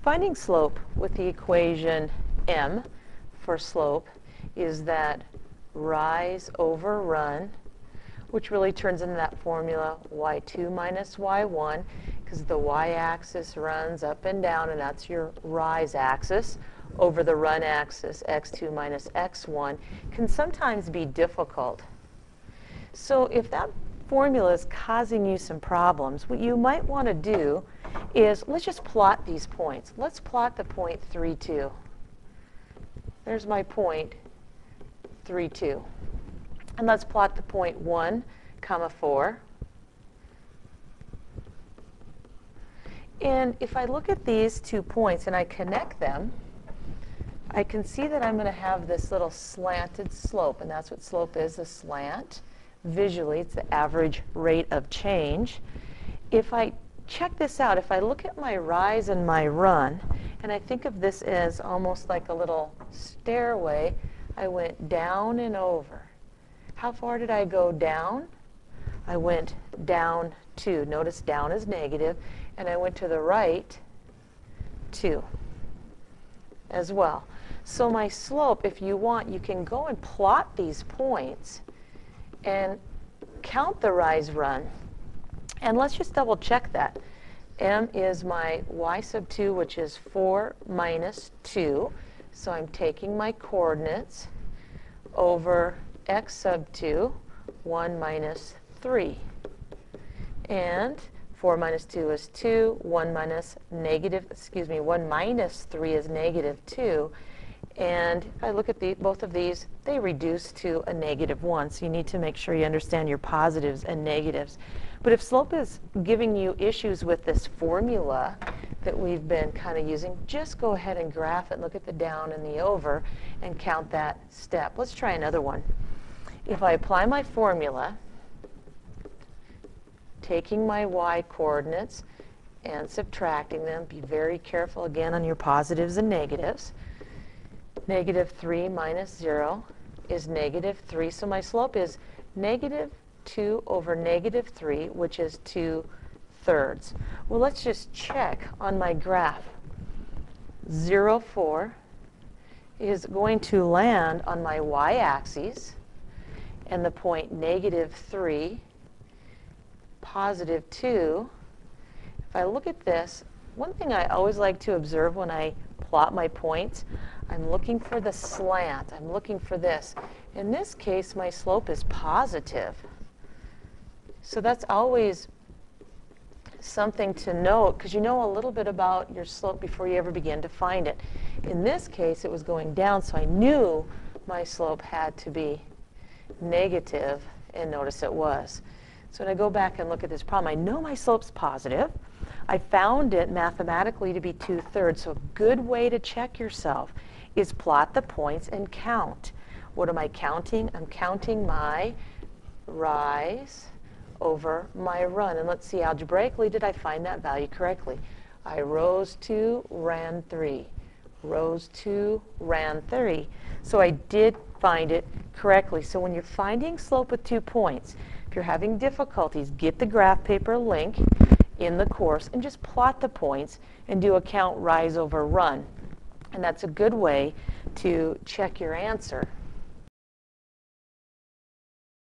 Finding slope with the equation m for slope is that rise over run, which really turns into that formula y2 minus y1, because the y-axis runs up and down, and that's your rise axis, over the run axis, x2 minus x1, can sometimes be difficult. So if that formula is causing you some problems, what you might want to do is, let's just plot these points. Let's plot the point 3, 2. There's my point 3, 2. And let's plot the point 1, comma 4. And if I look at these 2 points and I connect them, I can see that I'm going to have this little slanted slope, and that's what slope is, a slant. Visually, it's the average rate of change. If I check this out, if I look at my rise and my run, and I think of this as almost like a little stairway, I went down and over. How far did I go down? I went down 2. Notice down is negative. And I went to the right 2 as well. So my slope, if you want, you can go and plot these points and count the rise run. And let's just double check that. M is my y sub 2, which is 4 minus 2. So I'm taking my coordinates over x sub 2, 1 minus 3. And 4 minus 2 is 2. 1 minus 3 is negative 2. And if I look at both of these, they reduce to a negative 1. So you need to make sure you understand your positives and negatives. But if slope is giving you issues with this formula that we've been kind of using, just go ahead and graph it, look at the down and the over, and count that step. Let's try another one. If I apply my formula, taking my y coordinates and subtracting them, be very careful again on your positives and negatives. Negative 3 minus 0 is negative 3. So my slope is negative 2 over negative 3, which is 2/3. Well, let's just check on my graph. 0, 4 is going to land on my y-axis, and the point negative 3, positive 2. If I look at this, one thing I always like to observe when I plot my points, I'm looking for the slant. I'm looking for this. In this case, my slope is positive. So that's always something to note, because you know a little bit about your slope before you ever begin to find it. In this case, it was going down, so I knew my slope had to be negative, and notice it was. So when I go back and look at this problem, I know my slope's positive. I found it mathematically to be 2/3. So a good way to check yourself is plot the points and count. What am I counting? I'm counting my rise over my run. And let's see, algebraically, did I find that value correctly? I rose 2, ran 3. Rose 2, ran 3. So I did find it correctly. So when you're finding slope with 2 points, if you're having difficulties, get the graph paper link in the course and just plot the points and do a count rise over run. And that's a good way to check your answer.